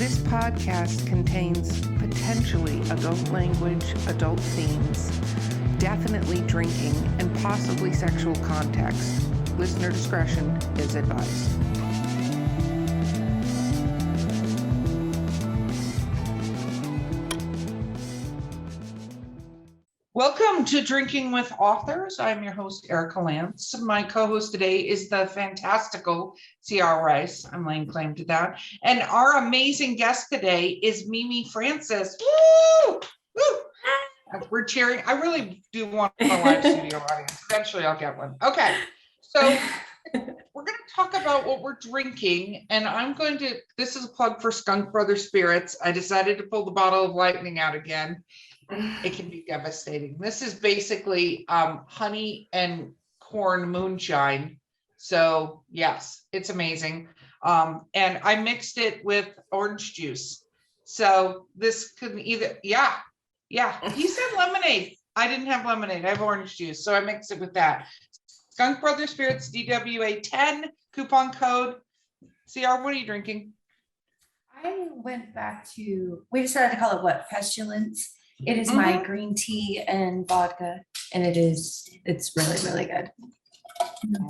This podcast contains potentially adult language, adult themes, definitely drinking, and possibly sexual context. Listener discretion is advised. Welcome to Drinking with Authors. I'm your host, Erica Lance. My co-host today is the fantastical C.R. Rice. I'm laying claim to that. And our amazing guest today is Mimi Francis. Woo! Woo! We're cheering. I really do want a live studio audience. Eventually I'll get one. Okay. So we're going to talk about what we're drinking. And this is a plug for Skunk Brothers Spirits. I decided to pull the bottle of lightning out again. It can be devastating. This is basically honey and corn moonshine. So yes, it's amazing. And I mixed it with orange juice. So this could either, yeah. He said lemonade. I didn't have lemonade. I have orange juice. So I mixed it with that. Skunk Brothers Spirits, DWA 10, coupon code. CR, what are you drinking? I went back to, we decided to call it Pestilence. It is my green tea and vodka, and it's really, really good.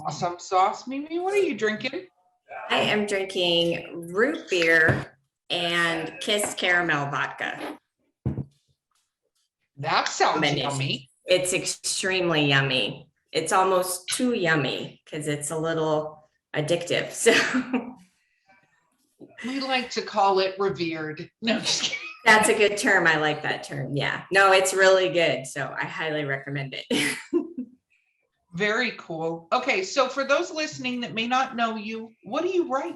Awesome sauce. Mimi, what are you drinking? I am drinking root beer and Kiss caramel vodka. That sounds yummy. It's extremely yummy. It's almost too yummy because it's a little addictive. So we like to call it revered. No, just kidding. That's a good term. I like that term. Yeah. No, it's really good. So I highly recommend it. Very cool. Okay. So for those listening that may not know you, what do you write?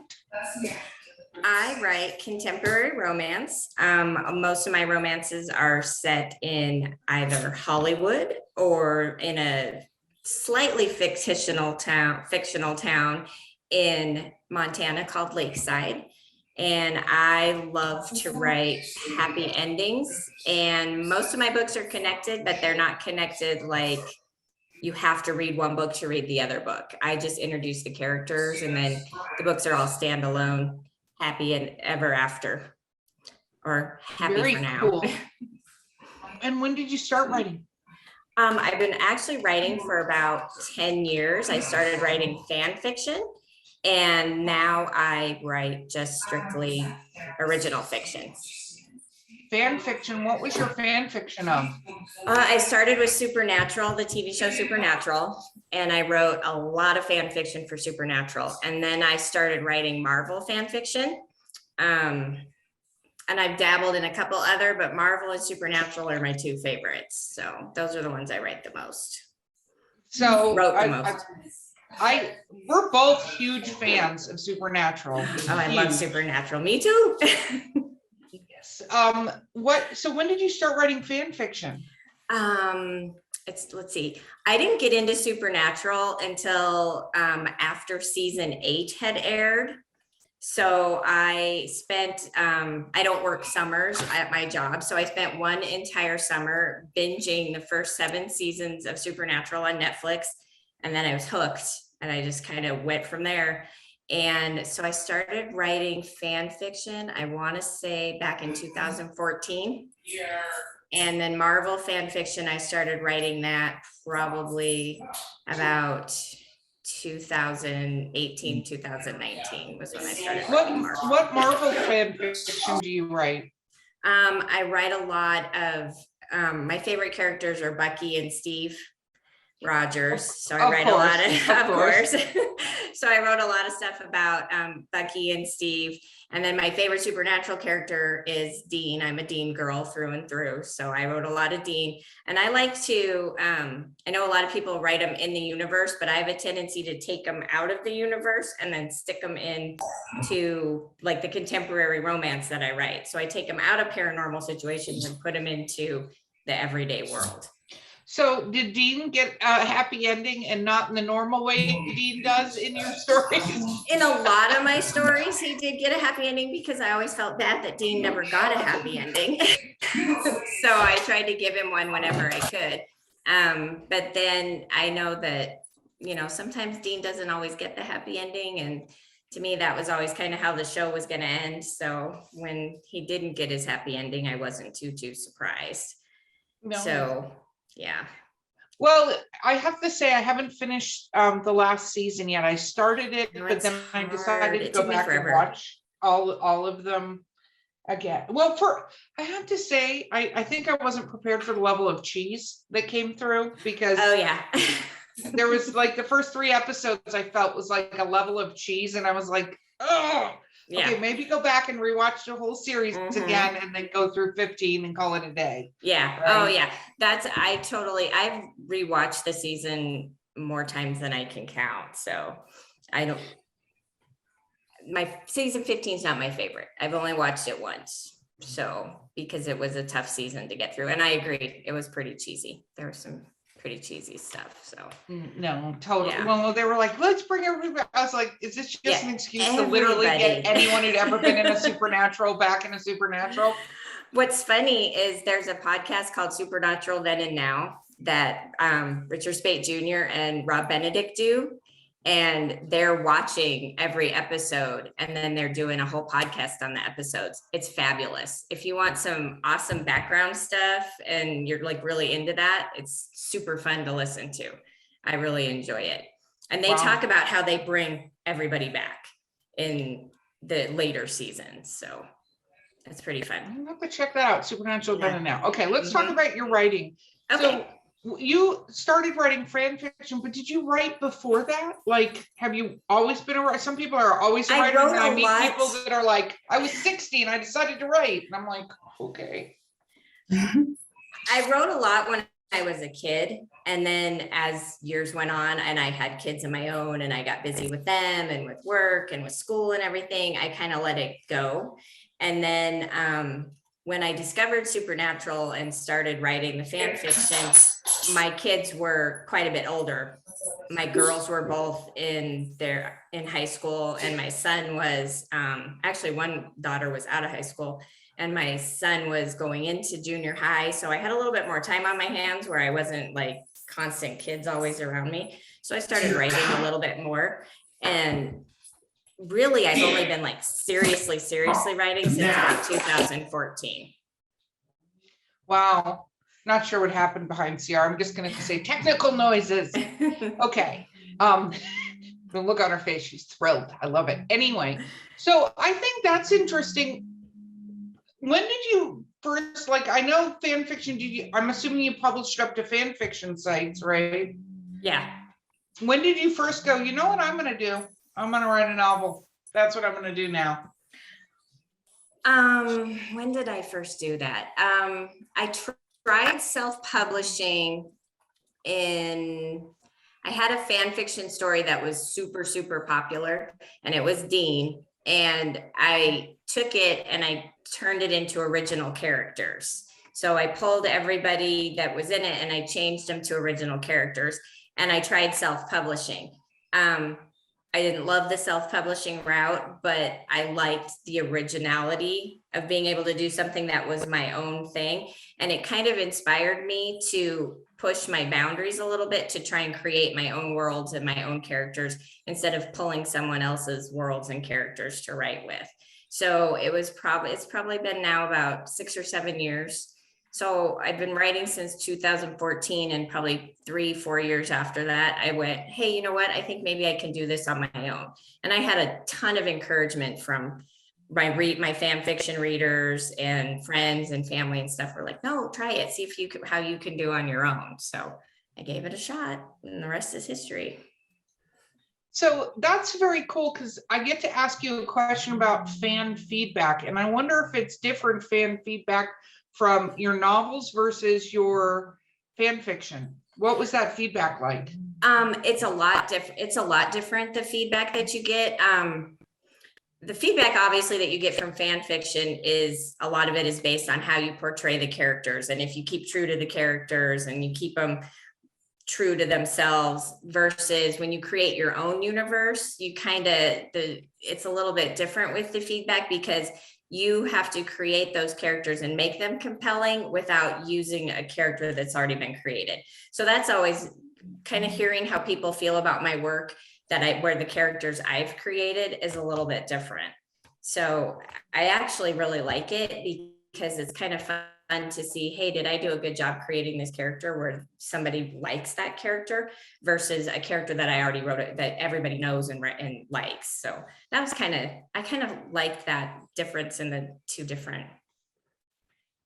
I write contemporary romance. Most of my romances are set in either Hollywood or in a slightly fictional town in Montana called Lakeside. And I love to write happy endings. And most of my books are connected, but they're not connected like you have to read one book to read the other book. I just introduce the characters and then the books are all standalone, happy and ever after, or happy Very for now. Cool. And when did you start writing? I've been actually writing for about 10 years. I started writing fan fiction. And now I write just strictly original fiction. Fan fiction, what was your fan fiction of? I started with Supernatural, the TV show Supernatural, and I wrote a lot of fan fiction for Supernatural. And then I started writing Marvel fan fiction. And I've dabbled in a couple other, but Marvel and Supernatural are my two favorites. So those are the ones I write the most. So wrote the most. We're both huge fans of Supernatural. Oh, I love Supernatural. Me too. Yes. So when did you start writing fan fiction? Let's see. I didn't get into Supernatural until after season 8 had aired. So I spent, I don't work summers at my job. So I spent one entire summer binging the first 7 seasons of Supernatural on Netflix. And then I was hooked and I just kind of went from there. And so I started writing fan fiction, I want to say back in 2014. Yeah. And then Marvel fan fiction, I started writing that probably about 2018, 2019 was when I started writing Marvel. What Marvel fan fiction do you write? I write a lot of, my favorite characters are Bucky and Steve Rogers. So I write a lot of course. So I wrote a lot of stuff about Bucky and Steve. And then my favorite Supernatural character is Dean. I'm a Dean girl through and through. So I wrote a lot of Dean. And I like to, I know a lot of people write them in the universe, but I have a tendency to take them out of the universe and then stick them in to like the contemporary romance that I write. So I take them out of paranormal situations and put them into the everyday world. So did Dean get a happy ending and not in the normal way Dean does in your stories? In a lot of my stories, he did get a happy ending because I always felt bad that Dean never got a happy ending. So I tried to give him one whenever I could. But then I know that, you know, sometimes Dean doesn't always get the happy ending. And to me, that was always kind of how the show was going to end. So when he didn't get his happy ending, I wasn't too surprised. No. So, yeah. Well, I have to say, I haven't finished the last season yet. I started it, No, but it's then I hard. decided to It go took me back and forever. watch all of them again. Well, I have to say, I think I wasn't prepared for the level of cheese that came through, because Oh, yeah. there was like the first 3 episodes I felt was like a level of cheese, and I was like, oh, Yeah. okay, maybe go back and rewatch the whole series Mhm. again, and then go through 15 and call it a day. Yeah. Right. Oh, yeah. I've rewatched the season more times than I can count. So my season 15 is not my favorite. I've only watched it once. So, because it was a tough season to get through. And I agree, it was pretty cheesy. There was some pretty cheesy stuff. So, No, totally. Yeah. Well, they were like, let's bring everybody back. I was like, is this just an Yeah, excuse to literally get everybody. anyone who'd ever been in a supernatural back in a supernatural? What's funny is there's a podcast called Supernatural Then and Now that Richard Speight Jr. and Rob Benedict do. And they're watching every episode, and then they're doing a whole podcast on the episodes. It's fabulous. If you want some awesome background stuff and you're like really into that, it's super fun to listen to. I really enjoy it. And they Wow. talk about how they bring everybody back in the later seasons. So it's pretty fun. I'm gonna have to check that out. Supernatural Then Yeah. and Now. Okay, let's talk Mhm. about your writing. Okay. So you started writing fan fiction, but did you write before that? Like, have you always been a writer? Some people are always a I writer, wrote and a I meet lot. people that are like, I was 60 and I decided to write. And I'm like, okay. I wrote a lot when I was a kid, and then as years went on and I had kids of my own and I got busy with them and with work and with school and everything, I kind of let it go. And then when I discovered Supernatural and started writing the fan fiction, my kids were quite a bit older. My girls were both in high school, and my son was actually, one daughter was out of high school, and my son was going into junior high. So I had a little bit more time on my hands where I wasn't like constant kids always around me. So I started writing a little bit more, and really I've only been like seriously writing since like 2014. Wow. Not sure what happened behind CR. I'm just gonna say technical noises. Okay. The look on her face, she's thrilled. I love it. Anyway, so I think that's interesting. When did you first, like, I know fan fiction, I'm assuming you published up to fan fiction sites, right? Yeah. When did you first go, you know what I'm gonna do? I'm gonna write a novel. That's what I'm gonna do now. When did I first do that? I tried self-publishing I had a fan fiction story that was super popular, and it was Dean. And I took it and I turned it into original characters. So I pulled everybody that was in it and I changed them to original characters, and I tried self-publishing. I didn't love the self-publishing route, but I liked the originality of being able to do something that was my own thing. And it kind of inspired me to push my boundaries a little bit, to try and create my own worlds and my own characters instead of pulling someone else's worlds and characters to write with. So it's probably been now about 6 or 7 years. So I've been writing since 2014, and probably 3-4 years after that, I went, hey, you know what? I think maybe I can do this on my own. And I had a ton of encouragement from my fan fiction readers and friends and family and stuff. Were like, no, try it. See if how you can do on your own. So I gave it a shot, and the rest is history. So that's very cool, because I get to ask you a question about fan feedback, and I wonder if it's different fan feedback from your novels versus your fan fiction. What was that feedback like? It's a lot different. It's a lot different, the feedback that you get. The feedback obviously that you get from fan fiction is, a lot of it is based on how you portray the characters, and if you keep true to the characters and you keep them true to themselves, versus when you create your own universe, you it's a little bit different with the feedback, because you have to create those characters and make them compelling without using a character that's already been created. So that's always kind of hearing how people feel about my work. where the characters I've created is a little bit different. So I actually really like it because it's kind of fun to see, hey, did I do a good job creating this character where somebody likes that character versus a character that I already wrote that everybody knows and likes. So that was I kind of liked that difference in the two different.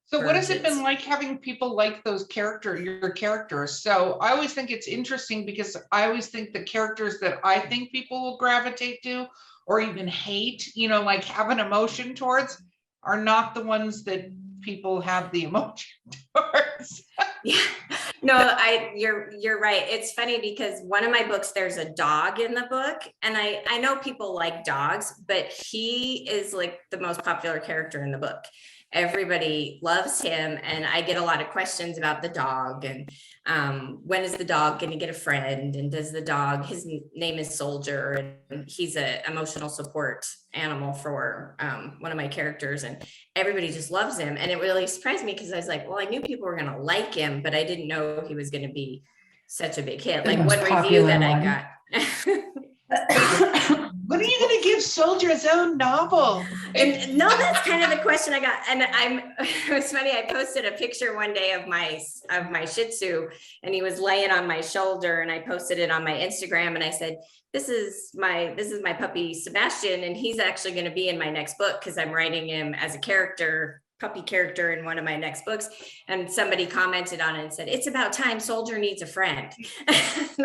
So what has it versions. been like having people like your characters? So I always think it's interesting because I always think the characters that I think people will gravitate to or even hate, like have an emotion towards, are not the ones that people have the emotion towards. Yeah, no, you're right. It's funny because one of my books, there's a dog in the book, and I know people like dogs, but he is like the most popular character in the book. Everybody loves him, and I get a lot of questions about the dog and when is the dog going to get a friend, and does the dog, his name is Soldier, and he's an emotional support animal for one of my characters, and everybody just loves him. And it really surprised me because I was like, well, I knew people were going to like him, but I didn't know he was going to be such a big hit. Like one review that I got. When are you going to give Soldier his own novel? And no, that's kind of the question I got. And it was funny. I posted a picture one day of my Shih Tzu, and he was laying on my shoulder, and I posted it on my Instagram, and I said, this is my puppy Sebastian, and he's actually going to be in my next book because I'm writing him as a puppy character in one of my next books. And somebody commented on it and said, it's about time Soldier needs a friend. And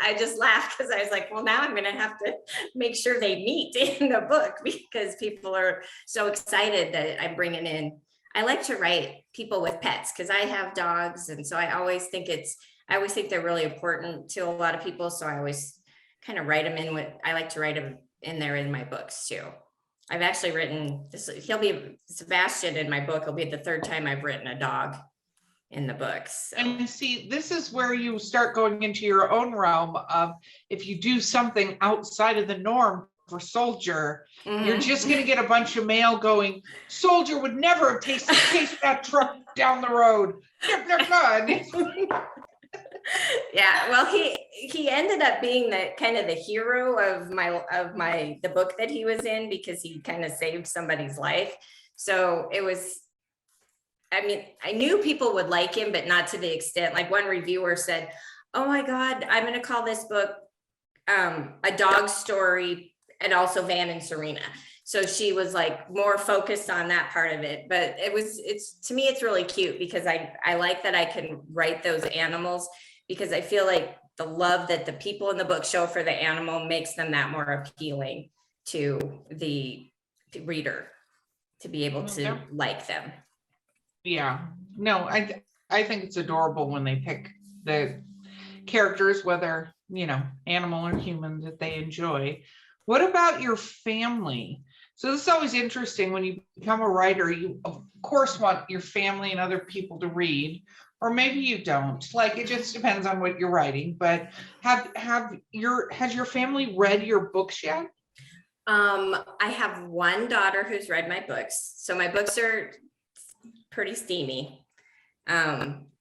I just laughed because I was like, well, now I'm going to have to make sure they meet in the book because people are so excited that I'm bringing in. I like to write people with pets because I have dogs. And so I always think they're really important to a lot of people. So I always kind of write them in I like to write them in there in my books too. I've actually written this. He'll be Sebastian in my book. It'll be the third time I've written a dog in the books. So. And see, this is where you start going into your own realm of if you do something outside of the norm for Soldier, you're just going to get a bunch of mail going, Soldier would never have chased that truck down the road. Yeah, well, he ended up being the kind of the hero of the book that he was in because he kind of saved somebody's life. So it was, I mean, I knew people would like him, but not to the extent. Like one reviewer said, oh my God, I'm going to call this book a dog story, and also Van and Serena. So she was like more focused on that part of it. But to me, it's really cute because I like that I can write those animals because I feel like the love that the people in the book show for the animal makes them that more appealing to the reader to be able to like them. Yeah, no, I think it's adorable when they pick the characters, whether, animal or human, that they enjoy. What about your family? So this is always interesting when you become a writer, you of course want your family and other people to read, or maybe you don't. Like it just depends on what you're writing. But has your family read your books yet? I have one daughter who's read my books. So my books are pretty steamy.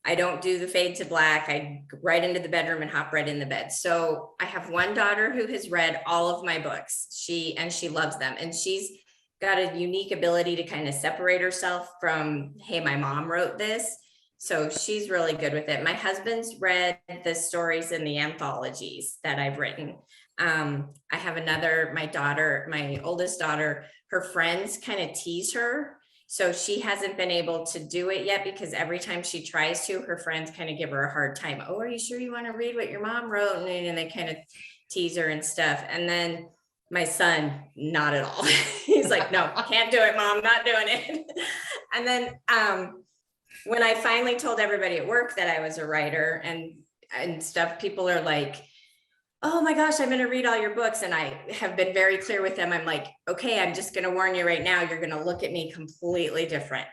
I don't do the fade to black. I right into the bedroom and hop right in the bed. So I have one daughter who has read all of my books. She loves them. And she's got a unique ability to kind of separate herself from, hey, my mom wrote this. So she's really good with it. My husband's read the stories in the anthologies that I've written. I have my oldest daughter, her friends kind of tease her. So she hasn't been able to do it yet because every time she tries to, her friends kind of give her a hard time. Oh, are you sure you want to read what your mom wrote? And they kind of tease her and stuff. And then my son, not at all. He's like, no, can't do it, Mom, not doing it. And then when I finally told everybody at work that I was a writer and stuff, people are like, oh my gosh, I'm going to read all your books. And I have been very clear with them. I'm like, okay, I'm just going to warn you right now. You're going to look at me completely different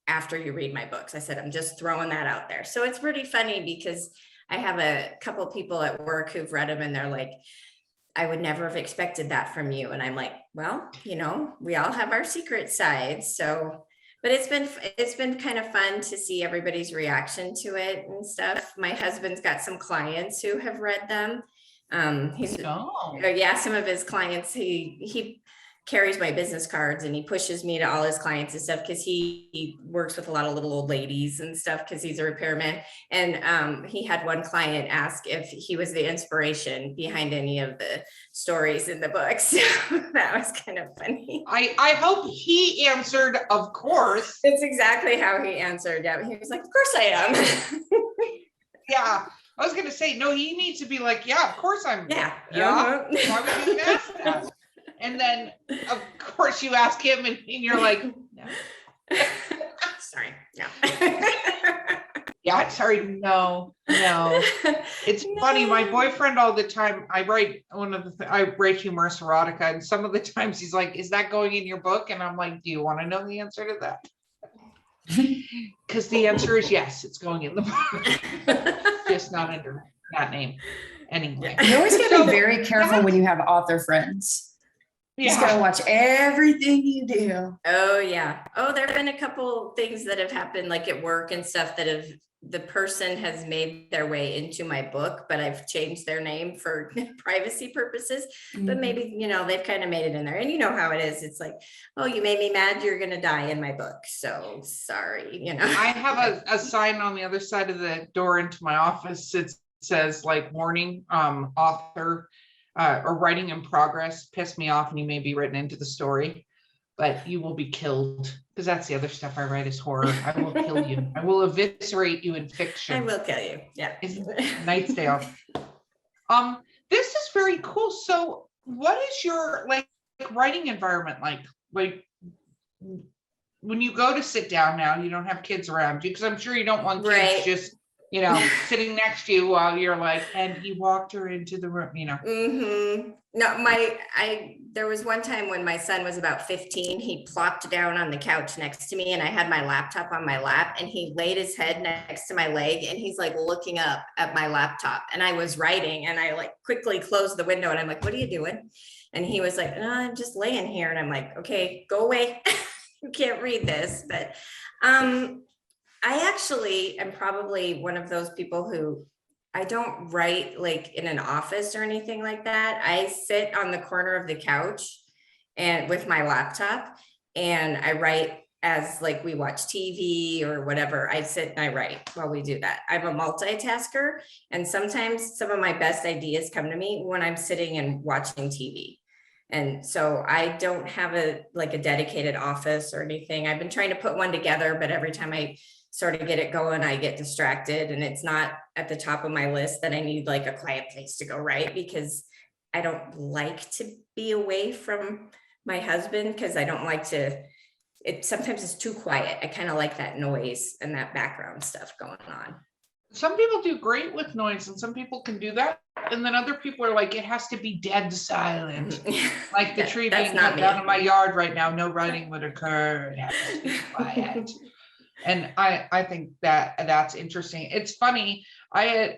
after you read my books. I said, I'm just throwing that out there. So it's pretty funny because I have a couple people at work who've read them and they're like, I would never have expected that from you. And I'm like, well, we all have our secret sides. So, but it's been kind of fun to see everybody's reaction to it and stuff. My husband's got some clients who have read them. He's Oh, yeah, some of his clients, he carries my business cards and he pushes me to all his clients and stuff because he works with a lot of little old ladies and stuff because he's a repairman. And he had one client ask if he was the inspiration behind any of the stories in the book. So that was kind of funny. I hope he answered, of course. It's exactly how he answered. Yeah, he was like, of course I am. Yeah, I was gonna say, no, he needs to be like, yeah, of course I'm. Yeah. Yeah. Why would you even ask that? And then, of course, you ask him and you're like, no. Sorry. Yeah. Yeah, sorry, no. It's funny, my boyfriend all the time, I write I write humorous erotica, and some of the times he's like, is that going in your book? And I'm like, do you want to know the answer to that? Because the answer is yes, it's going in the book. Just not under that name. Anyway. You always gotta So, be very careful when you have author friends. You just gotta watch everything you do. Oh, yeah. Oh, there have been a couple things that have happened, like at work and stuff that the person has made their way into my book, but I've changed their name for privacy purposes. But maybe, they've kind of made it in there. And you know how it is. It's like, oh, you made me mad, you're going to die in my book. So sorry, I have a sign on the other side of the door into my office. It says like warning, author or writing in progress, piss me off and you may be written into the story, but you will be killed, because that's the other stuff I write is horror. I will kill you. I will eviscerate you in fiction. I will kill you. Yeah. Knight's Tale. This is very cool. So what is your like writing environment like? Like when you go to sit down now, you don't have kids around you, because I'm sure you don't want kids just sitting next to you while you're like, and he walked her into the room, No, there was one time when my son was about 15, he plopped down on the couch next to me and I had my laptop on my lap and he laid his head next to my leg and he's like looking up at my laptop and I was writing and I like quickly closed the window and I'm like, what are you doing? And he was like, no, I'm just laying here. And I'm like, okay, go away. You can't read this. But I actually am probably one of those people who I don't write like in an office or anything like that. I sit on the corner of the couch and with my laptop and I write as like we watch TV or whatever. I sit and I write while we do that. I'm a multitasker and sometimes some of my best ideas come to me when I'm sitting and watching TV. And so I don't have a dedicated office or anything. I've been trying to put one together, but every time I sort of get it going, I get distracted and it's not at the top of my list that I need like a quiet place to go write, because I don't like to be away from my husband, because I don't like sometimes it's too quiet. I kind of like that noise and that background stuff going on. Some people do great with noise and some people can do that. And then other people are like, it has to be dead silent. Like the tree being cut down in my yard right now, no writing would occur. It has to be quiet. And I think that's interesting. It's funny. I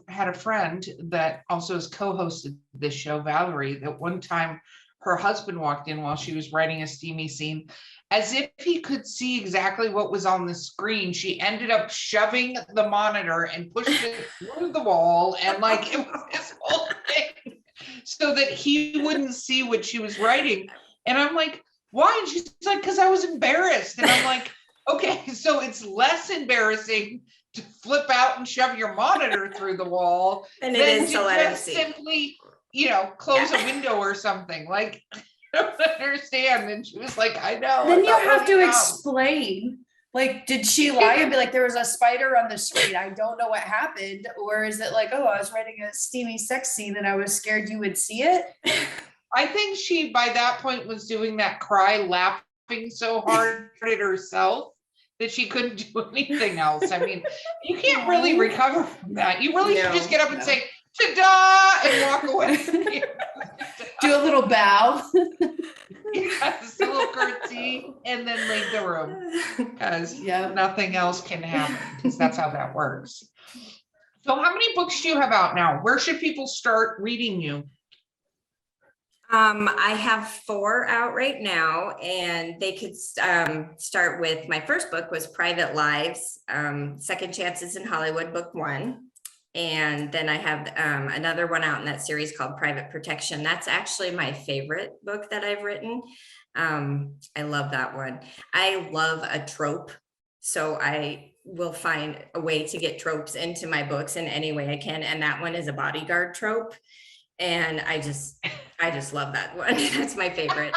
had a friend that also has co-hosted this show, Valerie, that one time her husband walked in while she was writing a steamy scene. As if he could see exactly what was on the screen, she ended up shoving the monitor and pushed it through the wall. And like, it was this whole thing so that he wouldn't see what she was writing. And I'm like, why? And she's like, because I was embarrassed. And I'm like, okay, so it's less embarrassing to flip out and shove your monitor through the wall and it is to to let him just see. simply, close a window or something. Like, I don't understand. And she was like, I know. Then you have to explain. Like, did she lie and be like, there was a spider on the screen, I don't know what happened? Or is it like, oh, I was writing a steamy sex scene and I was scared you would see it? I think she, by that point, was doing that cry, laughing so hard at herself that she couldn't do anything else. I mean, you can't really recover from that. You really should just get up and say, ta-da, and walk away. Do a little bow. Yes, a little curtsy, and then leave the room, because nothing else can happen, because that's how that works. So how many books do you have out now? Where should people start reading you? I have 4 out right now, and they could start with my first book was Private Lives, Second Chances in Hollywood, book 1. And then I have another one out in that series called Private Protection. That's actually my favorite book that I've written. I love that one. I love a trope. So I will find a way to get tropes into my books in any way I can. And that one is a bodyguard trope. And I just love that one. That's my favorite.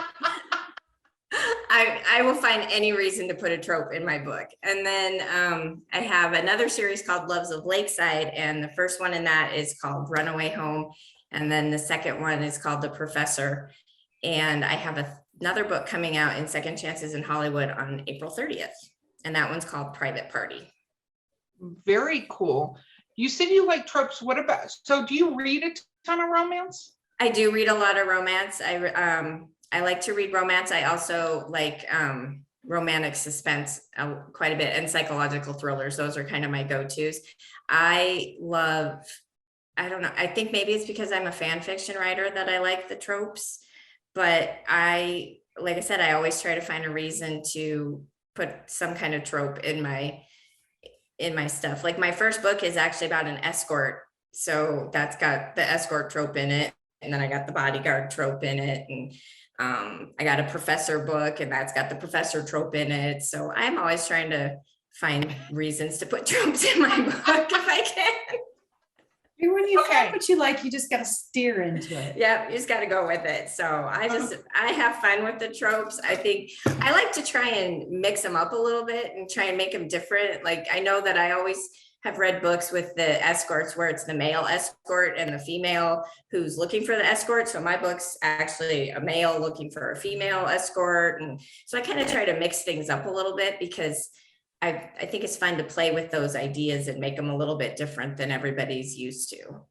I will find any reason to put a trope in my book. And then I have another series called Loves of Lakeside. And the first one in that is called Runaway Home. And then the second one is called The Professor. And I have another book coming out in Second Chances in Hollywood on April 30th. And that one's called Private Party. Very cool. You said you like tropes. What about, so do you read a ton of romance? I do read a lot of romance. I like to read romance. I also like romantic suspense quite a bit, and psychological thrillers. Those are kind of my go-tos. I don't know, I think maybe it's because I'm a fan fiction writer that I like the tropes, but like I said, I always try to find a reason to put some kind of trope in my stuff. Like my first book is actually about an escort. So that's got the escort trope in it. And then I got the bodyguard trope in it. And I got a professor book, and that's got the professor trope in it. So I'm always trying to find reasons to put tropes in my book if I can. When you find what you like, you just got to steer into it. Yeah, you just got to go with it. So I have fun with the tropes. I think I like to try and mix them up a little bit and try and make them different. Like I know that I always have read books with the escorts where it's the male escort and the female who's looking for the escort. So my book's actually a male looking for a female escort. And so I kind of try to mix things up a little bit because I think it's fun to play with those ideas and make them a little bit different than everybody's used to.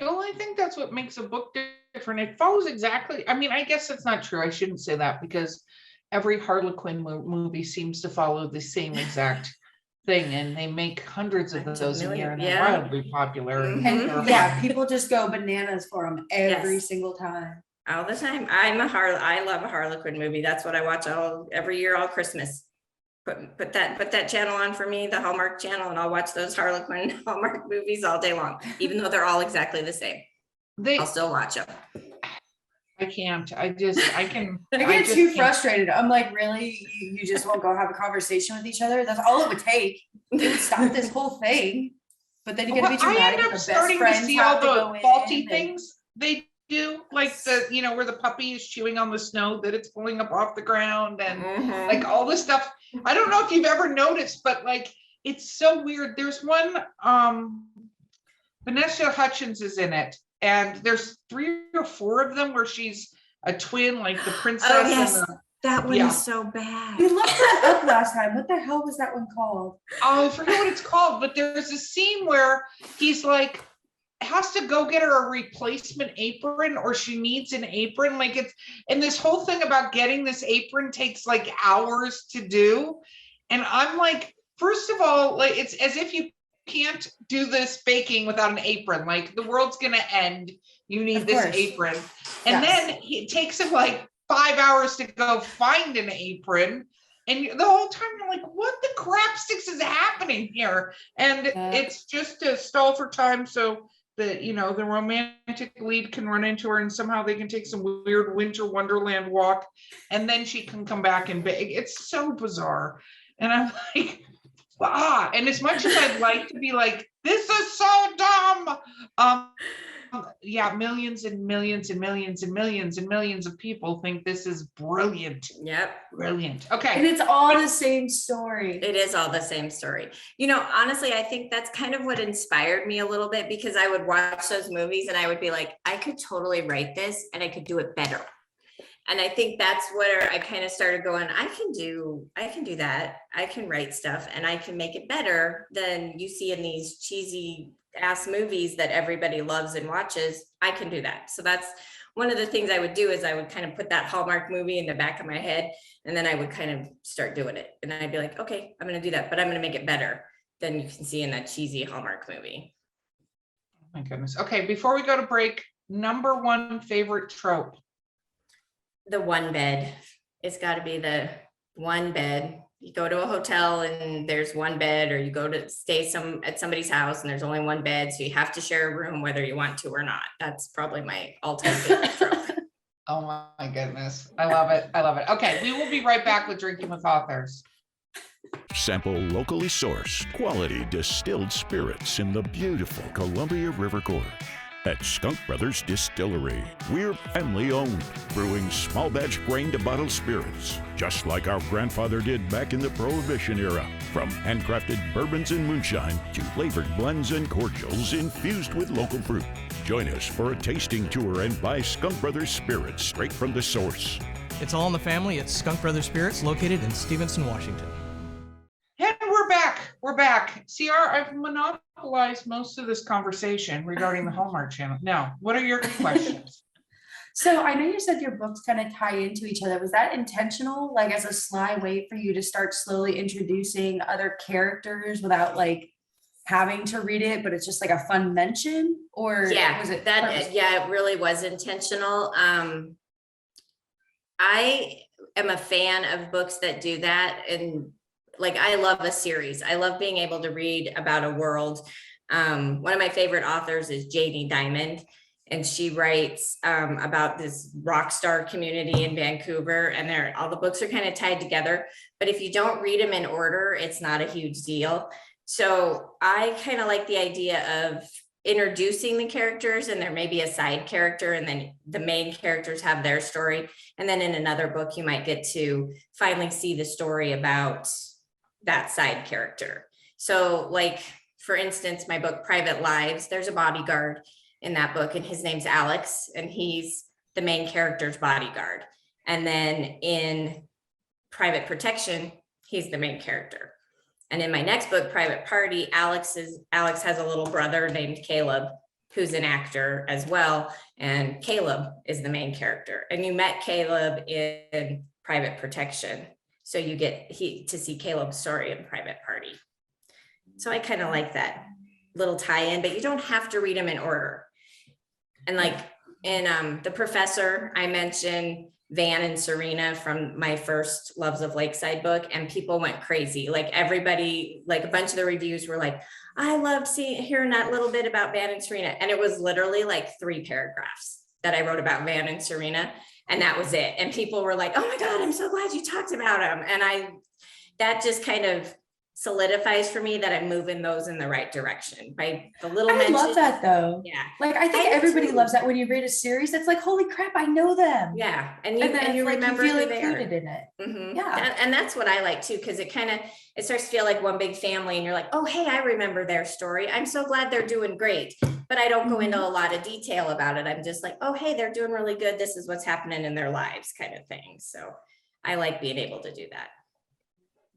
Well, I think that's what makes a book different. It follows exactly, I mean, I guess it's not true. I shouldn't say that because every Harlequin movie seems to follow the same exact thing, and they make hundreds of those a year, and they're wildly popular. And yeah, people just go bananas for them every single time. All the time. I love a Harlequin movie. That's what I watch every year, all Christmas. Put that channel on for me, the Hallmark channel, and I'll watch those Harlequin Hallmark movies all day long, even though they're all exactly the same. I'll still watch them. I can't. I can. I get too frustrated. I'm like, really? You just won't go have a conversation with each other? That's all it would take. It would stop this whole thing. But then you get to be dramatic. I end up starting to see all the faulty things they do, like where the puppy is chewing on the snow that it's pulling up off the ground, and like all this stuff. I don't know if you've ever noticed, but like it's so weird. There's one, Vanessa Hudgens is in it, and there's 3 or 4 of them where she's a twin, like the princess. Oh, yes. That one is so bad. We looked that up last time. What the hell was that one called? Oh, I forget what it's called, but there's a scene where he's like, has to go get her a replacement apron, or she needs an apron. Like and this whole thing about getting this apron takes like hours to do. And I'm like, first of all, like it's as if you can't do this baking without an apron. Like the world's going to end. You need this apron. And then it takes him like 5 hours to go find an apron. And the whole time you're like, what the crap sticks is happening here? And it's just to stall for time. So that, the romantic lead can run into her and somehow they can take some weird winter wonderland walk, and then she can come back and beg. It's so bizarre. And I'm like, and as much as I'd like to be like, this is so dumb. Millions and millions and millions and millions and millions of people think this is brilliant. Yep. Brilliant. Okay. And it's all the same story. It is all the same story. Honestly, I think that's kind of what inspired me a little bit, because I would watch those movies and I would be like, I could totally write this and I could do it better. And I think that's where I kind of started going, I can do that. I can write stuff and I can make it better than you see in these cheesy ass movies that everybody loves and watches. I can do that. So that's one of the things I would do, is I would kind of put that Hallmark movie in the back of my head, and then I would kind of start doing it. And I'd be like, okay, I'm going to do that, but I'm going to make it better than you can see in that cheesy Hallmark movie. Oh my goodness. Okay. Before we go to break, number 1 favorite trope. The one bed. It's got to be the one bed. you go to a hotel and there's one bed, or you go to stay at somebody's house and there's only one bed, so you have to share a room whether you want to or not. That's probably my all-time favorite trope. Oh my goodness. I love it. I love it. Okay, we will be right back with Drinking with Authors. Sample locally sourced, quality distilled spirits in the beautiful Columbia River Gorge. At Skunk Brothers Distillery, we're family owned, brewing small batch grain to bottle spirits, just like our grandfather did back in the Prohibition era. From handcrafted bourbons and moonshine to flavored blends and cordials infused with local fruit. Join us for a tasting tour and buy Skunk Brothers spirits straight from the source. It's all in the family at Skunk Brothers Spirits, located in Stevenson, Washington. And we're back. We're back. CR, I've monopolized most of this conversation regarding the Hallmark Channel. Now, what are your questions? So I know you said your books kind of tie into each other. Was that intentional, like as a sly way for you to start slowly introducing other characters without like having to read it, but it's just like a fun mention? Or Yeah, was it it really was intentional. I am a fan of books that do that. And like, I love a series. I love being able to read about a world. One of my favorite authors is Janie Diamond, and she writes about this rock star community in Vancouver, and all the books are kind of tied together. But if you don't read them in order, it's not a huge deal. So I kind of like the idea of introducing the characters, and there may be a side character, and then the main characters have their story. And then in another book, you might get to finally see the story about that side character. So like, for instance, my book, Private Lives, there's a bodyguard in that book, and his name's Alex, and he's the main character's bodyguard. And then in Private Protection, he's the main character. And in my next book, Private Party, Alex has a little brother named Caleb, who's an actor as well. And Caleb is the main character. And you met Caleb in Private Protection. So you get to see Caleb's story in Private Party. So I kind of like that little tie-in, but you don't have to read them in order. And like in The Professor, I mentioned Van and Serena from my first Loves of Lakeside book, and people went crazy. Like everybody, like a bunch of the reviews were like, I loved hearing that little bit about Van and Serena. And it was literally like 3 paragraphs that I wrote about Van and Serena. And that was it. And people were like, oh my God, I'm so glad you talked about them. And that just kind of solidifies for me that I'm moving those in the right direction by the little I love that though. Yeah. Like I think everybody loves that when you read a series that's like, holy crap, I know them. Yeah. And then you like remember you feel who included in it. Mm-hmm. Yeah. And that's what I like too, because it starts to feel like one big family, and you're like, oh, hey, I remember their story. I'm so glad they're doing great. But I don't go into a lot of detail about it. I'm just like, oh, hey, they're doing really good. This is what's happening in their lives, kind of thing. So I like being able to do that.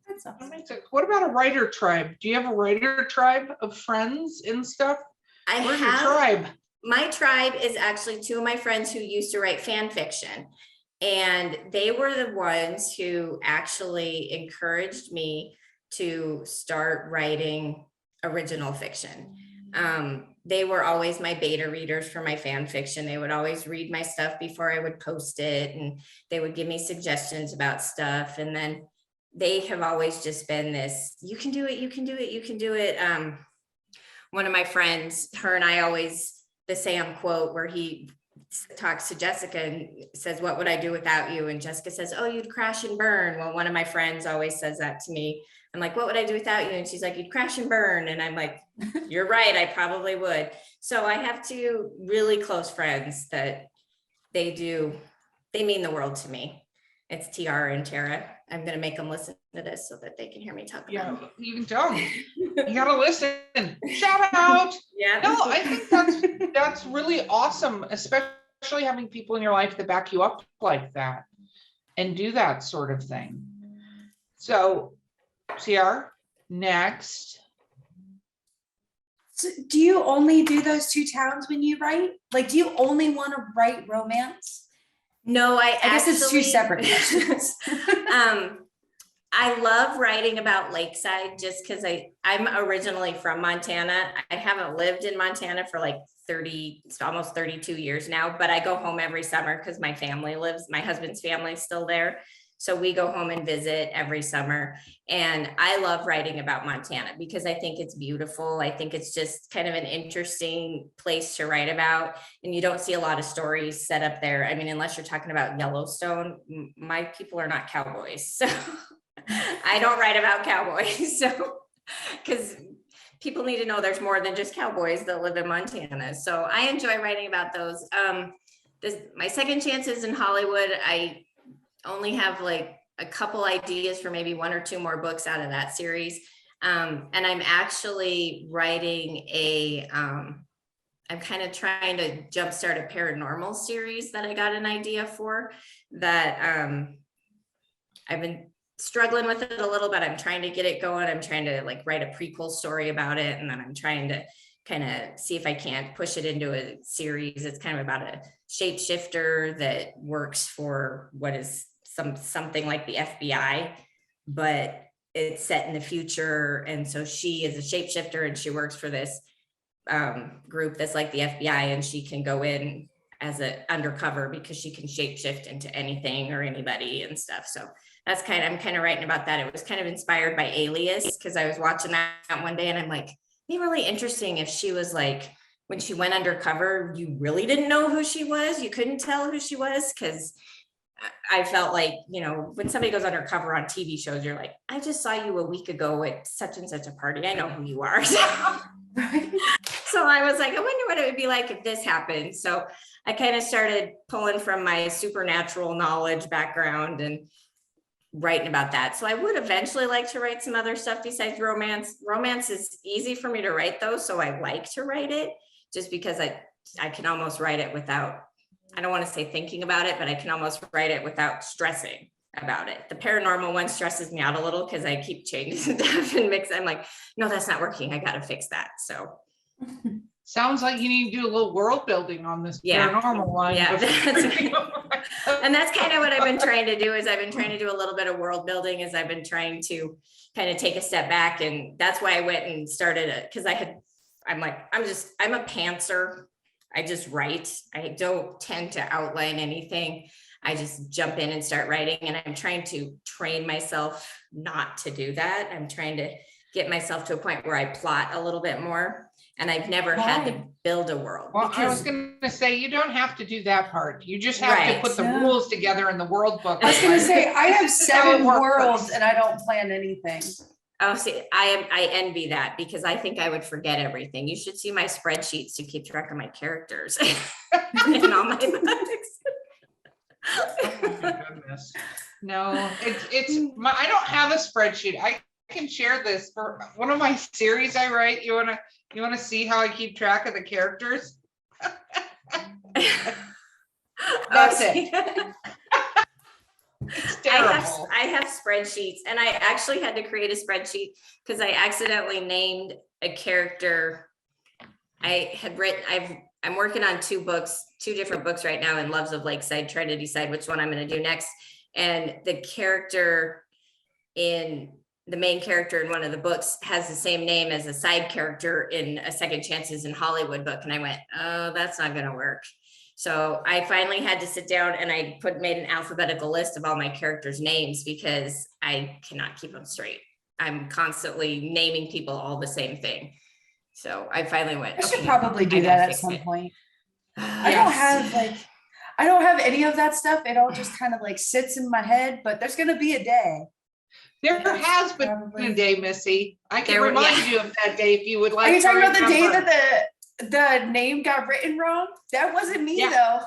That's awesome. What about a writer tribe? Do you have a writer tribe of friends and stuff? Where's your tribe? My tribe is actually 2 of my friends who used to write fan fiction. And they were the ones who actually encouraged me to start writing original fiction. They were always my beta readers for my fan fiction. They would always read my stuff before I would post it, and they would give me suggestions about stuff. And then they have always just been this, you can do it, you can do it, you can do it. One of my friends, her and I always, the Sam quote where he talks to Jessica and says, what would I do without you? And Jessica says, oh, you'd crash and burn. Well, one of my friends always says that to me. I'm like, what would I do without you? And she's like, you'd crash and burn. And I'm like, you're right, I probably would. So I have 2 really close friends that they mean the world to me. It's Tiara and Tara. I'm going to make them listen to this so that they can hear me talk about it. You can tell them. You got to listen. Shout out. Yeah. No, I think that's really awesome, especially having people in your life that back you up like that and do that sort of thing. So, CR, next. So do you only do those 2 towns when you write? Like, do you only want to write romance? No, I guess it's 2 separate questions. I love writing about Lakeside just because I'm originally from Montana. I haven't lived in Montana for like almost 32 years now, but I go home every summer because my husband's family is still there. So we go home and visit every summer. And I love writing about Montana because I think it's beautiful. I think it's just kind of an interesting place to write about. And you don't see a lot of stories set up there. I mean, unless you're talking about Yellowstone, my people are not cowboys. So I don't write about cowboys. So, because people need to know there's more than just cowboys that live in Montana. So I enjoy writing about those. My second chances in Hollywood, I only have like a couple ideas for maybe 1 or 2 more books out of that series. And I'm actually writing I'm kind of trying to jumpstart a paranormal series that I got an idea for that I've been struggling with it a little bit. I'm trying to get it going. I'm trying to like write a prequel story about it. And then I'm trying to kind of see if I can't push it into a series. It's kind of about a shapeshifter that works for what is something like the FBI, but it's set in the future. And so she is a shapeshifter and she works for this group that's like the FBI, and she can go in as an undercover because she can shapeshift into anything or anybody and stuff. So I'm kind of writing about that. It was kind of inspired by Alias because I was watching that one day and I'm like, it'd be really interesting if she was like, when she went undercover, you really didn't know who she was. You couldn't tell who she was, because I felt like, when somebody goes undercover on TV shows, you're like, I just saw you a week ago at such and such a party. I know who you are. So I was like, I wonder what it would be like if this happened. So I kind of started pulling from my supernatural knowledge background and writing about that. So I would eventually like to write some other stuff besides romance. Romance is easy for me to write though. So I like to write it just because I can almost write it without, I don't want to say thinking about it, but I can almost write it without stressing about it. The paranormal one stresses me out a little because I keep changing stuff and I'm like, no, that's not working. I got to fix that. So. Sounds like you need to do a little world building on this paranormal one. Yeah, and that's kind of what I've been trying to do. Is I've been trying to do a little bit of world building. As I've been trying to kind of take a step back, and that's why I went and started it, because I'm a pantser. I just write. I don't tend to outline anything. I just jump in and start writing, and I'm trying to train myself not to do that. I'm trying to get myself to a point where I plot a little bit more. And I've never had to build a world. Well, I was going to say, you don't have to do that part. You just have to put the rules together in the world book. I was going to say, I have 7 worlds and I don't plan anything. Oh, see, I envy that because I think I would forget everything. You should see my spreadsheets to keep track of my characters in all my books. Oh my goodness. No, I don't have a spreadsheet. I can share this for one of my series I write. You want to see how I keep track of the characters? That's it. It's terrible. I have spreadsheets, and I actually had to create a spreadsheet because I accidentally named a character. I'm working on 2 different books right now in Loves of Lakeside, trying to decide which one I'm going to do next. And the main character in one of the books has the same name as a side character in a Second Chances in Hollywood book. And I went, oh, that's not going to work. So I finally had to sit down and I made an alphabetical list of all my characters' names because I cannot keep them straight. I'm constantly naming people all the same thing. So I finally went, I should probably do that at some point. I don't have any of that stuff. It all just kind of like sits in my head, but there's going to be a day. There has been a day, Missy. I can remind you of that day if you would like. Are you talking about the day that the name got written wrong? That wasn't me though.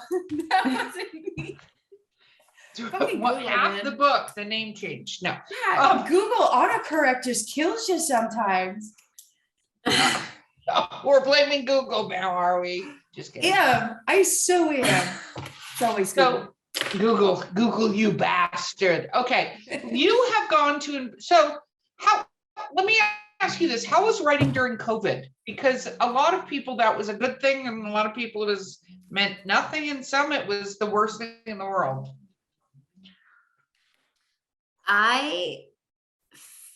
That wasn't me. Half the book, the name changed. No. Yeah, Google autocorrect just kills you sometimes. We're blaming Google now, are we? Just kidding. Yeah, I so am. It's always Google. Google, you bastard. Okay, you have gone to, let me ask you this. How was writing during COVID? Because a lot of people, that was a good thing. And a lot of people, it was meant nothing. And some, it was the worst thing in the world. I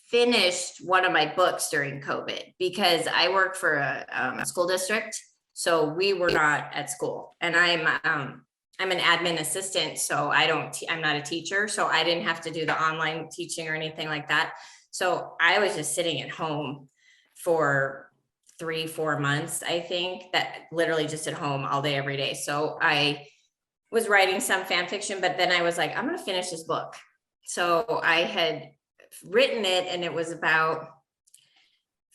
finished one of my books during COVID because I work for a school district. So we were not at school, and I'm I'm an admin assistant, so I'm not a teacher, so I didn't have to do the online teaching or anything like that. So I was just sitting at home for 3-4 months, I think, that literally just at home all day, every day. So I was writing some fan fiction, but then I was like, I'm going to finish this book. So I had written it, and it was about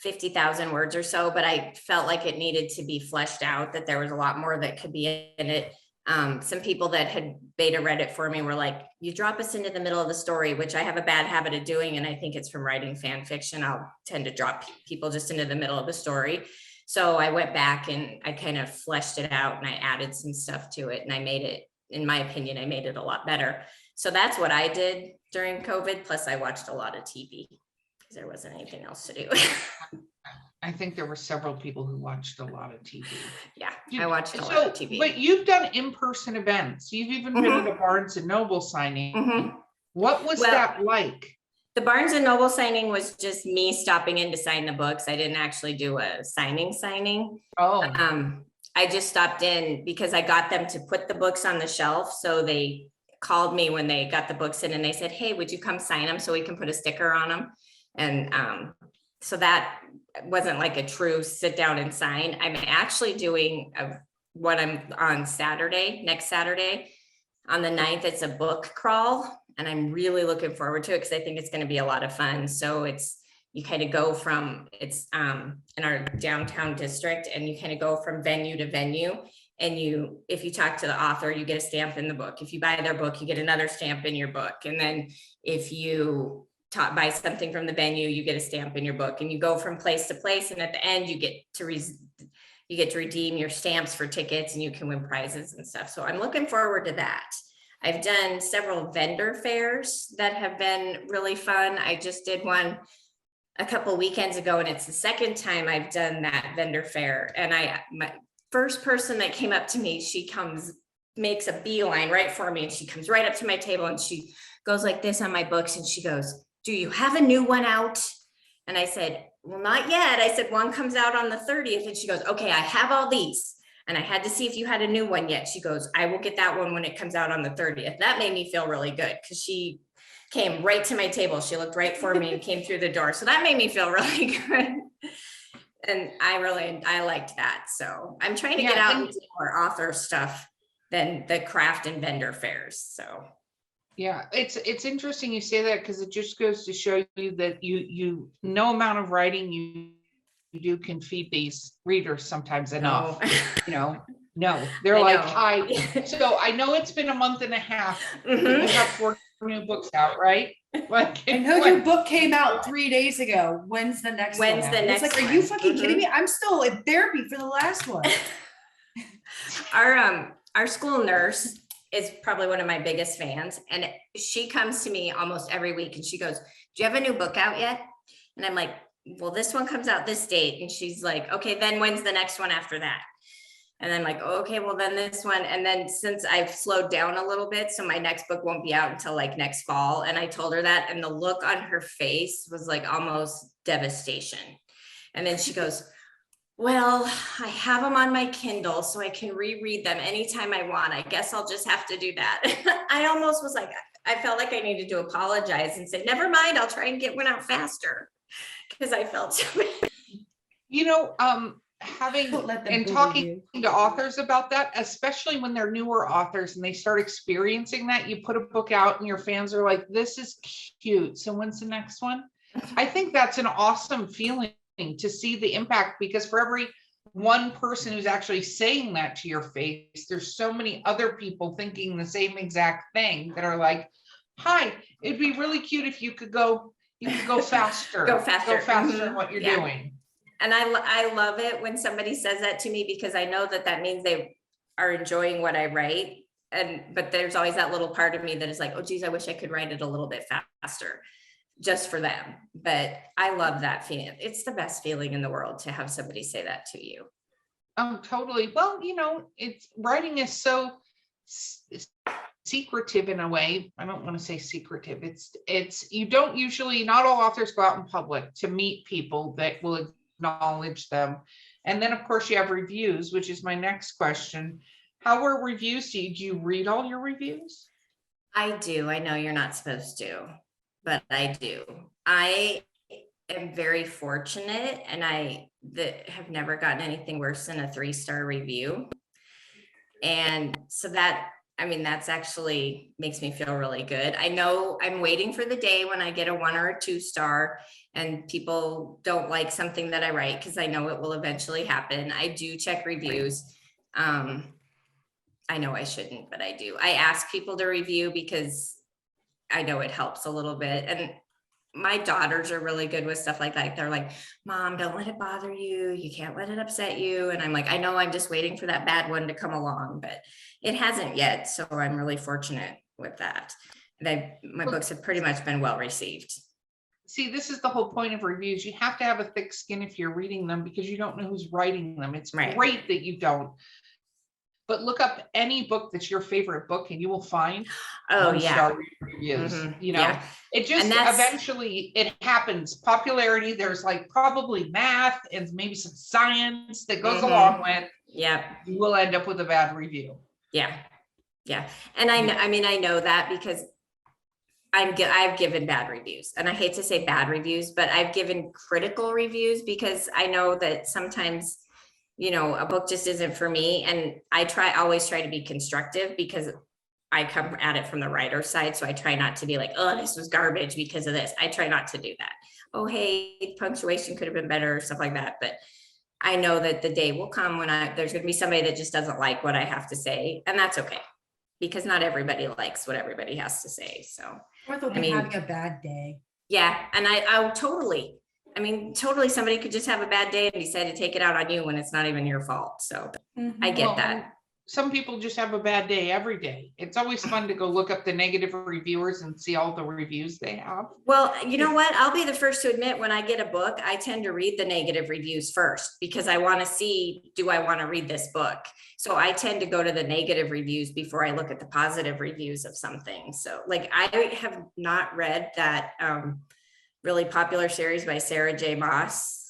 50,000 words or so, but I felt like it needed to be fleshed out, that there was a lot more that could be in it. Some people that had beta read it for me were like, you drop us into the middle of the story, which I have a bad habit of doing. And I think it's from writing fan fiction. I'll tend to drop people just into the middle of the story. So I went back and I kind of fleshed it out, and I added some stuff to it, and I made it, in my opinion, I made it a lot better. So that's what I did during COVID. Plus I watched a lot of TV because there wasn't anything else to do. I think there were several people who watched a lot of TV. Yeah, I watched a lot of TV. But you've done in-person events. You've even been at a Barnes and Noble signing. What was that like? The Barnes and Noble signing was just me stopping in to sign the books. I didn't actually do a signing. Oh, I just stopped in because I got them to put the books on the shelf. So they called me when they got the books in, and they said, hey, would you come sign them so we can put a sticker on them? And so that wasn't like a true sit down and sign. I'm actually doing what I'm on Saturday, next Saturday on the 9th. It's a book crawl, and I'm really looking forward to it because I think it's going to be a lot of fun. So you kind of go from, it's in our downtown district, and you kind of go from venue to venue. And if you talk to the author, you get a stamp in the book. If you buy their book, you get another stamp in your book. And then if you buy something from the venue, you get a stamp in your book, and you go from place to place. And at the end, you get to redeem your stamps for tickets, and you can win prizes and stuff. So I'm looking forward to that. I've done several vendor fairs that have been really fun. I just did one a couple weekends ago, and it's the second time I've done that vendor fair. And my first person that came up to me, she makes a beeline right for me, and she comes right up to my table, and she goes like this on my books, and she goes, do you have a new one out? And I said, well, not yet. I said, one comes out on the 30th. And she goes, okay, I have all these. And I had to see if you had a new one yet. She goes, I will get that one when it comes out on the 30th. That made me feel really good because she came right to my table. She looked right for me and came through the door. So that made me feel really good. And I liked that. So I'm trying to get out into more author stuff than the craft and vendor fairs. So yeah, it's interesting you say that, because it just goes to show you that you no amount of writing you do can feed these readers sometimes enough. No, they're like, hi. So I know it's been a month and a half. You have 4 new books out, right? Like, I know your book came out 3 days ago. When's the next one? It's like, are you fucking kidding me? I'm still in therapy for the last one. Our school nurse is probably one of my biggest fans, and she comes to me almost every week, and she goes, do you have a new book out yet? And I'm like, well, this one comes out this date. And she's like, okay, then when's the next one after that? And I'm like, okay, well then this one. And then since I've slowed down a little bit, so my next book won't be out until like next fall. And I told her that, and the look on her face was like almost devastation. And then she goes, well, I have them on my Kindle so I can reread them anytime I want. I guess I'll just have to do that. I almost was like, I felt like I needed to apologize and say, never mind, I'll try and get one out faster, because I felt so bad. Having and talking to authors about that, especially when they're newer authors and they start experiencing that, you put a book out and your fans are like, this is cute, so when's the next one? I think that's an awesome feeling to see the impact, because for every one person who's actually saying that to your face, there's so many other people thinking the same exact thing that are like, hi, it'd be really cute if you could go faster, go faster in what you're doing. And I love it when somebody says that to me, because I know that means they are enjoying what I write. But there's always that little part of me that is like, oh geez, I wish I could write it a little bit faster just for them. But I love that feeling. It's the best feeling in the world to have somebody say that to you. Totally. Well, writing is so secretive in a way. I don't want to say secretive. It's you don't usually, not all authors go out in public to meet people that will acknowledge them. And then of course you have reviews, which is my next question. How were reviews? Do you read all your reviews? I do. I know you're not supposed to, but I do. I am very fortunate, and I have never gotten anything worse than a 3-star review. And so that's actually makes me feel really good. I know I'm waiting for the day when I get a 1 or a 2-star and people don't like something that I write, because I know it will eventually happen. I do check reviews. I know I shouldn't, but I do. I ask people to review because I know it helps a little bit. And my daughters are really good with stuff like that. They're like, Mom, don't let it bother you. You can't let it upset you. And I'm like, I know, I'm just waiting for that bad one to come along, but it hasn't yet. So I'm really fortunate with that. And my books have pretty much been well received. See, this is the whole point of reviews. You have to have a thick skin if you're reading them, because you don't know who's writing them. It's Right. great that you don't. But look up any book that's your favorite book and you will find Oh yeah. 1-star reviews. Mhm. You know, Yeah. it just And that's- eventually it happens. Popularity, there's like probably math and maybe some science that goes Mhm. along with, Yep. you will end up with a bad review. Yeah. Yeah. And I know, I mean, I know that because I've given bad reviews, and I hate to say bad reviews, but I've given critical reviews because I know that sometimes, a book just isn't for me. And I always try to be constructive because I come at it from the writer's side. So I try not to be like, oh, this was garbage because of this. I try not to do that. Oh, hey, punctuation could have been better or stuff like that. But I know that the day will come when there's going to be somebody that just doesn't like what I have to say. And that's okay, because not everybody likes what everybody has to say. So, Or they'll be having a bad day. yeah. And I totally somebody could just have a bad day and decide to take it out on you when it's not even your fault. So I get Well, that. Some people just have a bad day every day. It's always fun to go look up the negative reviewers and see all the reviews they have. Well, you know what? I'll be the first to admit, when I get a book, I tend to read the negative reviews first because I want to see, do I want to read this book? So I tend to go to the negative reviews before I look at the positive reviews of something. So like, I have not read that really popular series by Sarah J. Maas,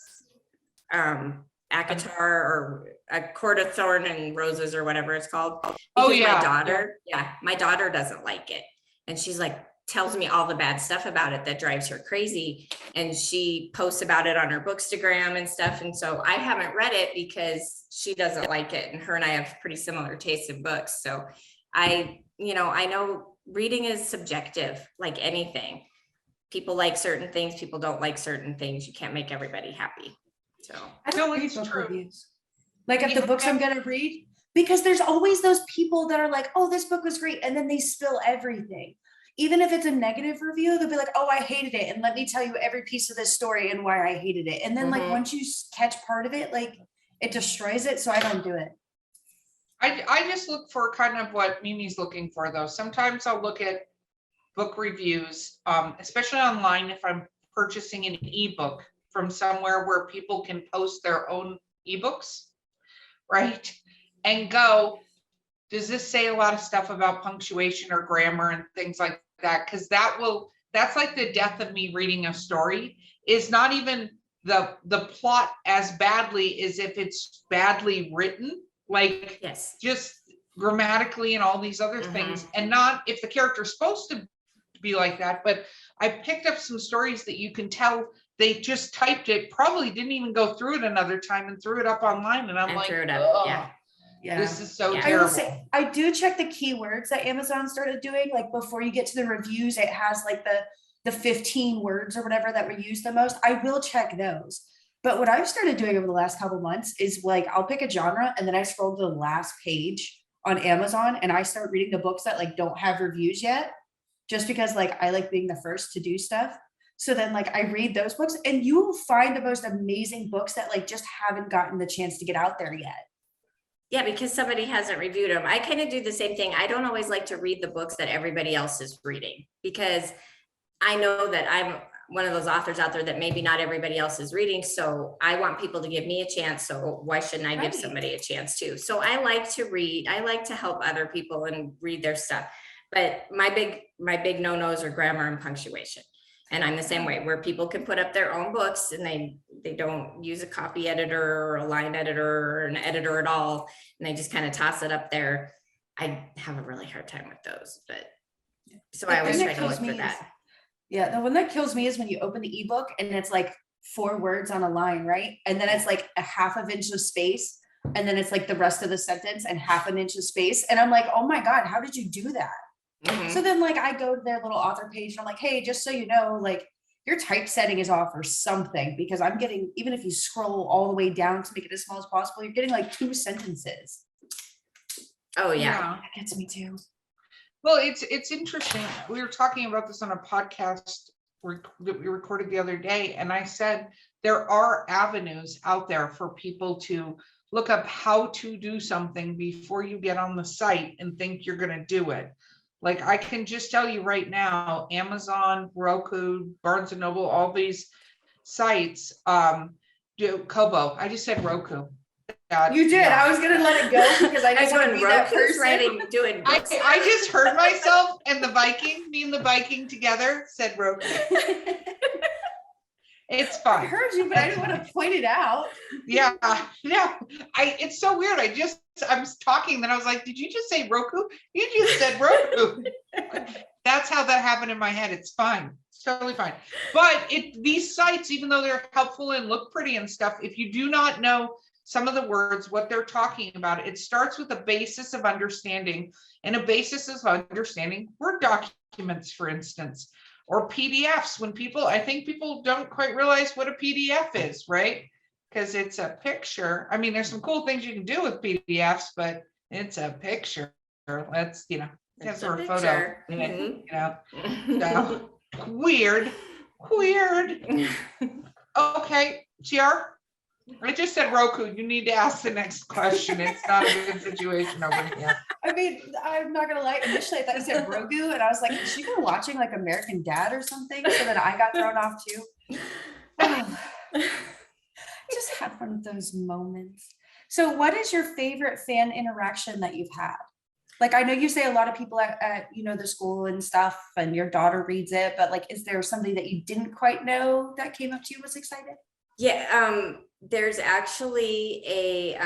ACOTAR, or A Court of Thorn and Roses, or whatever it's called. Oh, Because yeah. my daughter doesn't like it. And she's like, tells me all the bad stuff about it that drives her crazy. And she posts about it on her Bookstagram and stuff. And so I haven't read it because she doesn't like it. And her and I have pretty similar tastes in books. So I know reading is subjective, like anything. People like certain things, people don't like certain things. You can't make everybody happy. So I don't No, read it's book true. reviews. Like of Yeah. the books I'm gonna read, because there's always those people that are like, oh, this book was great, and then they spill everything. Even if it's a negative review, they'll be like, oh, I hated it, and let me tell you every piece of this story and why I hated it. And then like Mhm. once you catch part of it, like it destroys it. So I don't do it. I just look for kind of what Mimi's looking for, though. Sometimes I'll look at book reviews, especially online if I'm purchasing an ebook from somewhere where people can post their own ebooks, right? And go, does this say a lot of stuff about punctuation or grammar and things like that? Because that's like the death of me reading a story, is not even the plot as badly as if it's badly written, like yes. just grammatically and all these other things, and not if the character's supposed to be like that. But I picked up some stories that you can tell they just typed it, probably didn't even go through it another time and threw it up online. And I'm like, Threw it up. "Ugh, Yeah. Yeah. this is so Yeah. I will terrible." say, I do check the keywords that Amazon started doing. Like before you get to the reviews, it has like the 15 words or whatever that were used the most. I will check those. But what I've started doing over the last couple months is like, I'll pick a genre and then I scroll to the last page on Amazon and I start reading the books that like don't have reviews yet, just because like I like being the first to do stuff. So then like I read those books and you will find the most amazing books that like just haven't gotten the chance to get out there yet. Yeah, because somebody hasn't reviewed them. I kind of do the same thing. I don't always like to read the books that everybody else is reading, because I know that I'm one of those authors out there that maybe not everybody else is reading. So I want people to give me a chance. So why shouldn't I give Right. somebody a chance too? So I like to read. I like to help other people and read their stuff. But my big no-nos are grammar and punctuation. And I'm the same way, where people can put up their own books and they don't use a copy editor or a line editor or an editor at all. And they just kind of toss it up there. I have a really hard time with those, but so I always try to look for that. Yeah, the one that kills me is when you open the ebook and it's like 4 words on a line, right? And then it's like a half of inch of space. And then it's like the rest of the sentence and half an inch of space. And I'm like, oh my God, how did you do that? Mhm. So then like I go to their little author page and I'm like, hey, just so you know, like your typesetting is off or something, because I'm getting, even if you scroll all the way down to make it as small as possible, you're getting like 2 sentences. Oh yeah. That gets me too. Well, it's interesting. We were talking about this on a podcast that we recorded the other day, and I said there are avenues out there for people to look up how to do something before you get on the site and think you're going to do it. Like I can just tell you right now, Amazon, Roku, Barnes and Noble, all these sites do Kobo. I just said Roku. You did. Yeah. I was gonna let it go because I just want to be that person. Doing books. I just heard myself and the Viking, me and the Viking together said Roku. It's I fine. heard you, but I didn't want to point it out. Yeah, no, it's so weird. I was talking, then I was like, did you just say Roku? You just said Roku. That's how that happened in my head. It's fine. It's totally fine. But these sites, even though they're helpful and look pretty and stuff, if you do not know some of the words, what they're talking about, it starts with a basis of understanding, and a basis of understanding Word documents, for instance, or PDFs. I think people don't quite realize what a PDF is, right? Because it's a picture. I mean, there's some cool things you can do with PDFs, but it's a picture. Let's, that's a photo. Mhm. So, weird. Okay, GR. I just said Roku. You need to ask the next question. It's not a good situation over here. I mean, I'm not gonna lie. Initially, I thought you said Grogu, and I was like, is she been watching like American Dad or something? So then I got thrown off too. Oh, I just had one of those moments. So, what is your favorite fan interaction that you've had? Like, I know you say a lot of people at the school and stuff, and your daughter reads it, but like, is there somebody that you didn't quite know that came up to you, was excited? Yeah, there's actually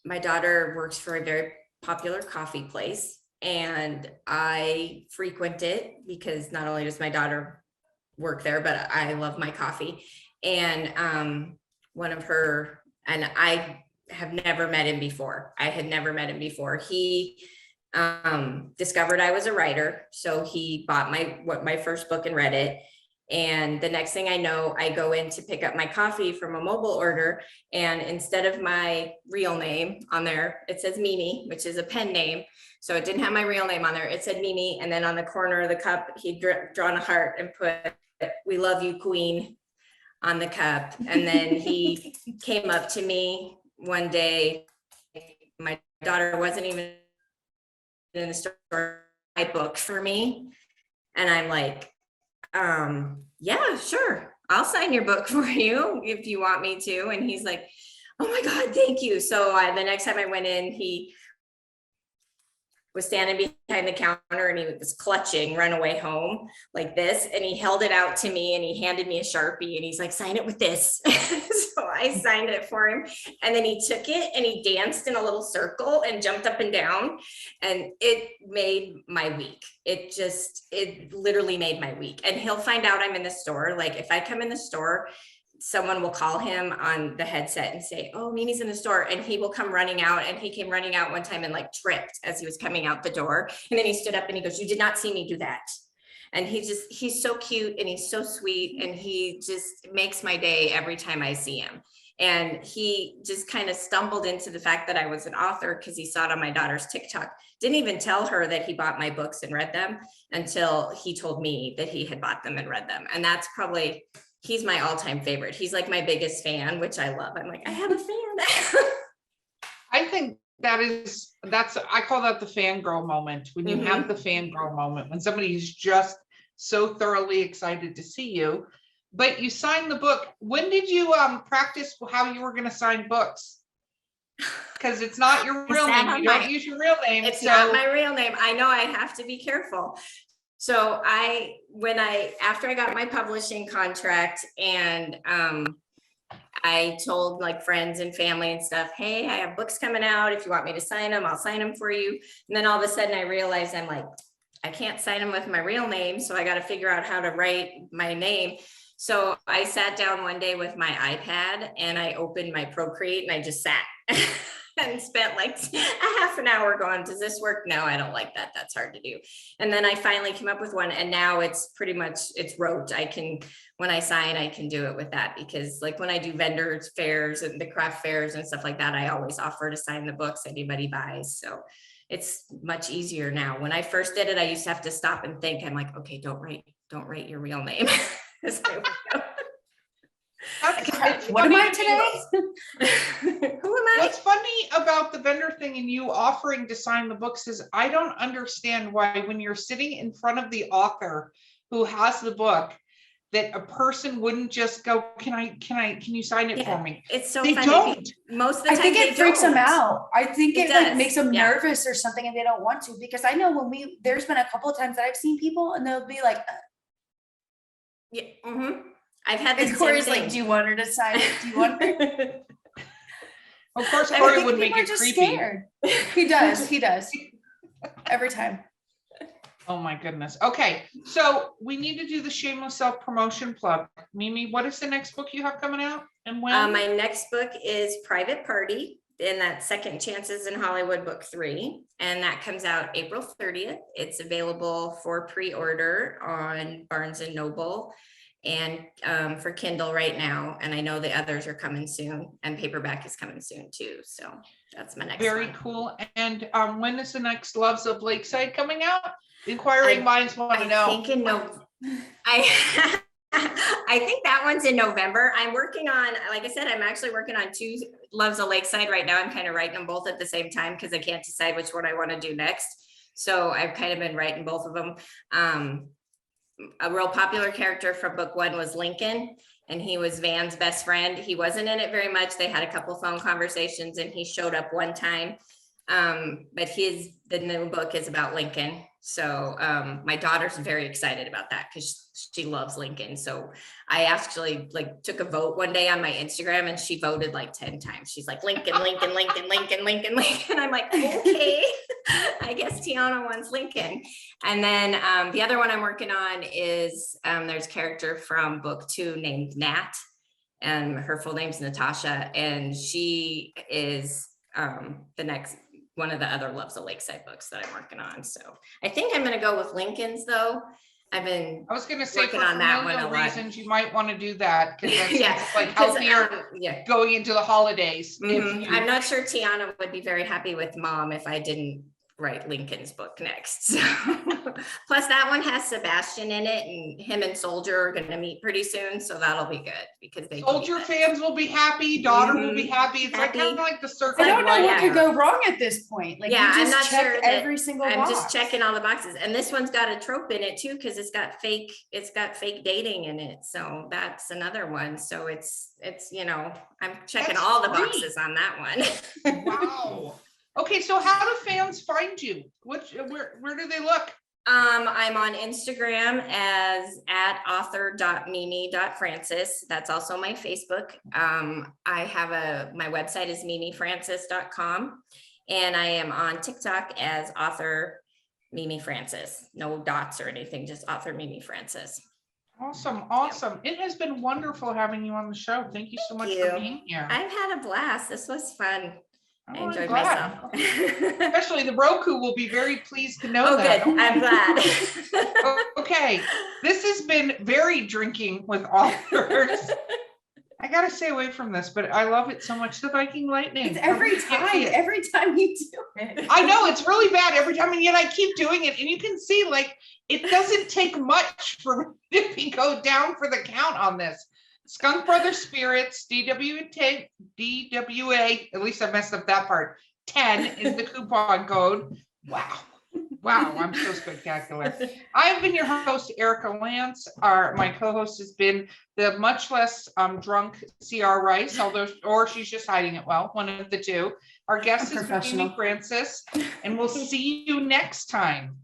my daughter works for a very popular coffee place, and I frequent it because not only does my daughter work there, but I love my coffee. And I have never met him before. I had never met him before. He discovered I was a writer, so he bought my first book and read it. And the next thing I know, I go in to pick up my coffee from a mobile order, and instead of my real name on there, it says Mimi, which is a pen name. So it didn't have my real name on there. It said Mimi. And then on the corner of the cup, he'd drawn a heart and put, "We love you, Queen," on the cup. And then he came up to me one day. My daughter wasn't even in the store, my book for me. And I'm like, yeah, sure, I'll sign your book for you if you want me to. And he's like, oh my God, thank you. So the next time I went in, he was standing behind the counter and he was clutching Runaway Home like this. And he held it out to me and he handed me a Sharpie and he's like, sign it with this. So I signed it for him. And then he took it and he danced in a little circle and jumped up and down. And it made my week. It literally made my week. And he'll find out I'm in the store. Like if I come in the store, someone will call him on the headset and say, oh, Mimi's in the store. And he will come running out. And he came running out one time and like tripped as he was coming out the door. And then he stood up and he goes, you did not see me do that. And he's so cute and he's so sweet. And he just makes my day every time I see him. And he just kind of stumbled into the fact that I was an author because he saw it on my daughter's TikTok. Didn't even tell her that he bought my books and read them until he told me that he had bought them and read them. And that's probably, he's my all-time favorite. He's like my biggest fan, which I love. I'm like, I have a fan. I think I call that the fangirl moment. When you have the fangirl moment, when somebody is just so thoroughly excited to see you, but you signed the book. When did you practice how you were going to sign books? Because it's not your real name. You don't use your real name. It's not my real name. I know I have to be careful. So after I got my publishing contract and I told like friends and family and stuff, hey, I have books coming out. If you want me to sign them, I'll sign them for you. And then all of a sudden I realized I'm like, I can't sign them with my real name. So I got to figure out how to write my name. So I sat down one day with my iPad and I opened my Procreate and I just sat and spent like a half an hour going, does this work? No, I don't like that. That's hard to do. And then I finally came up with one and now it's pretty much, it's wrote. When I sign, I can do it with that because like when I do vendor fairs and the craft fairs and stuff like that, I always offer to sign the books anybody buys. So it's much easier now. When I first did it, I used to have to stop and think. I'm like, okay, don't write your real name. What am I today? Who am I? What's funny about the vendor thing and you offering to sign the books is I don't understand why when you're sitting in front of the author who has the book, that a person wouldn't just go, can you sign it for me? It's so They funny. don't. Most of the time I think it freaks them out. I think it like does, makes them yeah. nervous or something and they don't want to, because I know there's been a couple of times that I've seen people and they'll be like, Yeah. I've had this and same Corey's thing. like, do you want her to sign it? Do you want her? Of course, I Corey think would make people are it just creepy. scared. He does. Every time. Oh my goodness. Okay, so we need to do the shameless self-promotion plug. Mimi, what is the next book you have coming out and when? My next book is Private Party, and that's Second Chances in Hollywood book 3. And that comes out April 30th. It's available for pre-order on Barnes and Noble and for Kindle right now. And I know the others are coming soon and paperback is coming soon too. So that's my next Very one. cool. And when is the next Loves of Lakeside coming out? Inquiring minds want to know. I think that one's in November. I'm working on, like I said, I'm actually working on 2 Loves of Lakeside right now. I'm kind of writing them both at the same time because I can't decide which one I want to do next. So I've kind of been writing both of them. A real popular character from book 1 was Lincoln, and he was Van's best friend. He wasn't in it very much. They had a couple phone conversations and he showed up one time. But the new book is about Lincoln. So my daughter's very excited about that because she loves Lincoln. So I actually like took a vote one day on my Instagram and she voted like 10 times. She's like, Lincoln, Lincoln, Lincoln, Lincoln, Lincoln, Lincoln. I'm like, okay, I guess Tiana wants Lincoln. And then the other one I'm working on is there's a character from book 2 named Nat, and her full name's Natasha. And she is the next one of the other Loves of Lakeside books that I'm working on. So I think I'm going to go with Lincoln's though. I was going to say working for on that one a lot. reasons you might want to do that because that's Yeah, like healthier going into the holidays. I'm not sure Tiana would be very happy with Mom if I didn't write Lincoln's book next. So, plus that one has Sebastian in it, and him and Soldier are going to meet pretty soon, so that'll be good because they Soldier fans will be happy, daughter will be happy. It's Happy. like kind of like the circle. I don't know of what life could here. go wrong at this point. Like, Yeah, you I'm just not check sure that- every single I'm box. just checking all the boxes, and this one's got a trope in it too because it's got fake dating in it, so that's another one. So it's I'm checking That's all the great. boxes on that one. Wow. Okay, so how do fans find you? Where do they look? I'm on Instagram as @author.mimi.francis. That's also my Facebook. I have my website is mimifrancis.com, and I am on TikTok as author Mimi Francis. No dots or anything, just author Mimi Francis. Awesome. It has been wonderful having you on the show. Thank you so much Thank for you. being here. I've had a blast. This was fun. I I'm enjoyed glad. myself. Especially the Roku will be very pleased to know Oh, that. good. I'm glad. Okay, this has been very drinking with authors. I gotta stay away from this, but I love it so much. The Viking Lightning. It's every time you do it. I know it's really bad every time, and yet I keep doing it. And you can see, like, it doesn't take much for me to go down for the count on this. Skunk Brothers Spirits, DWA, at least I messed up that part. 10 is the coupon code. Wow, I'm so spectacular. I've been your host, Erica Lance. My co-host has been the much less drunk CR Rice, or she's just hiding it well, one of the two. Our guest is Mimi Francis, and we'll see you next time.